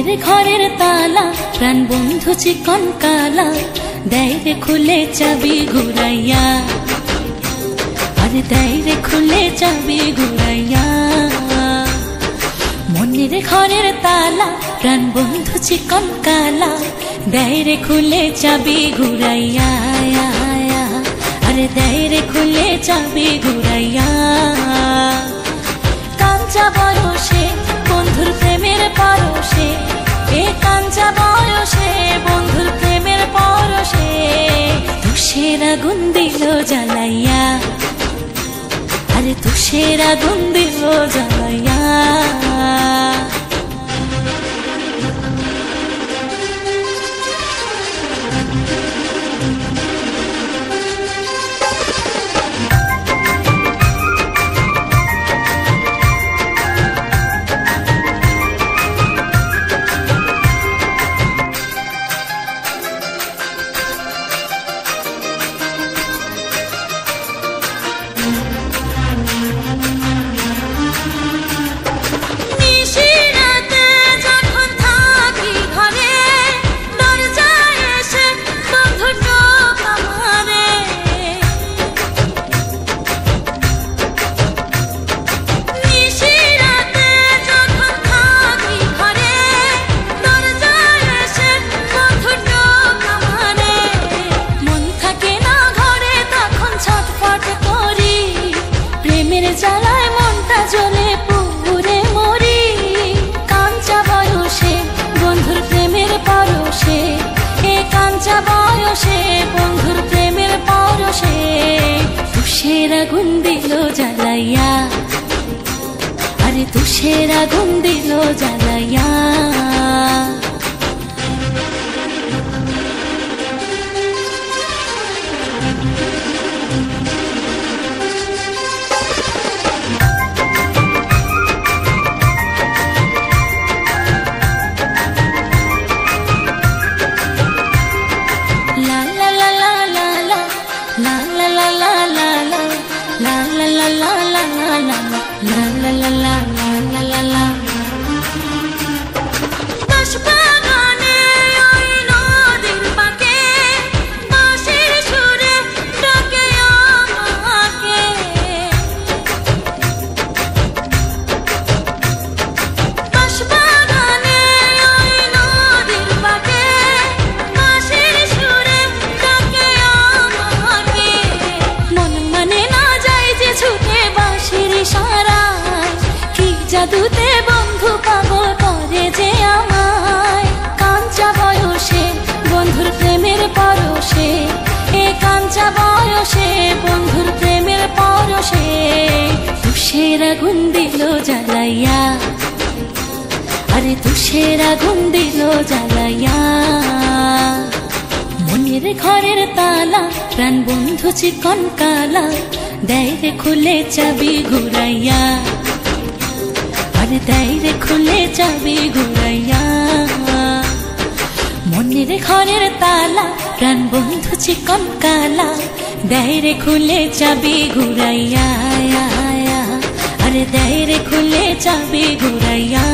মনের ঘরের তালা প্রাণ বন্ধু চিকন কালা দেয় রে খুলে চাবি ঘুরাইয়া, আরে দেয় রে খুলে চাবি ঘুরাইয়া। মনের ঘরের তালা প্রাণ বন্ধু চিকন কালা দেয় রে খুলে চাবি ঘুরাইয়া, আরে দেয় রে খুলে চাবি ঘুরাইয়া। কাঞ্চা বয়সে বন্ধুর প্রেমের পরশে, এ কাঞ্চা বয়সে বন্ধুর প্রেমের পরশে তুষের আগুন দিল জ্বালাইয়া, আরে তুষের আগুন দিল জ্বালাইয়া। জ্বালায় মনটা জ্বলে পুরে মরি, কাঞ্চা বয়সে বন্ধুর প্রেমের পরশে, এ কাঞ্চা বয়সে বন্ধুর প্রেমের পরশে তুষের আগুন দিল জ্বালাইয়া, আরে তুষের আগুন দিল জ্বালাইয়া। জাদুতে বন্ধু পাগল করে যে আমায়, কাঞ্চা বয়সে বন্ধুর প্রেমের পরশে, এ কাঞ্চা বয়সে বন্ধুর প্রেমের পরশে তুষের আগুন দিল জ্বালাইয়া, আরে তুষের আগুন দিল জ্বালাইয়া। মনের ঘরের তালা প্রাণ বন্ধু চিকন কালা দেয় রে খুলে চাবি ঘুরাইয়া, আরে দেয় রে খুলে চাবি ঘুরাইয়া। মনের ঘরের তালা প্রাণ বন্ধু চিকন কালা দেয় রে খুলে চাবি ঘুরাইয়া, আরে দেয় রে খুলে চাবি ঘুরাইয়া।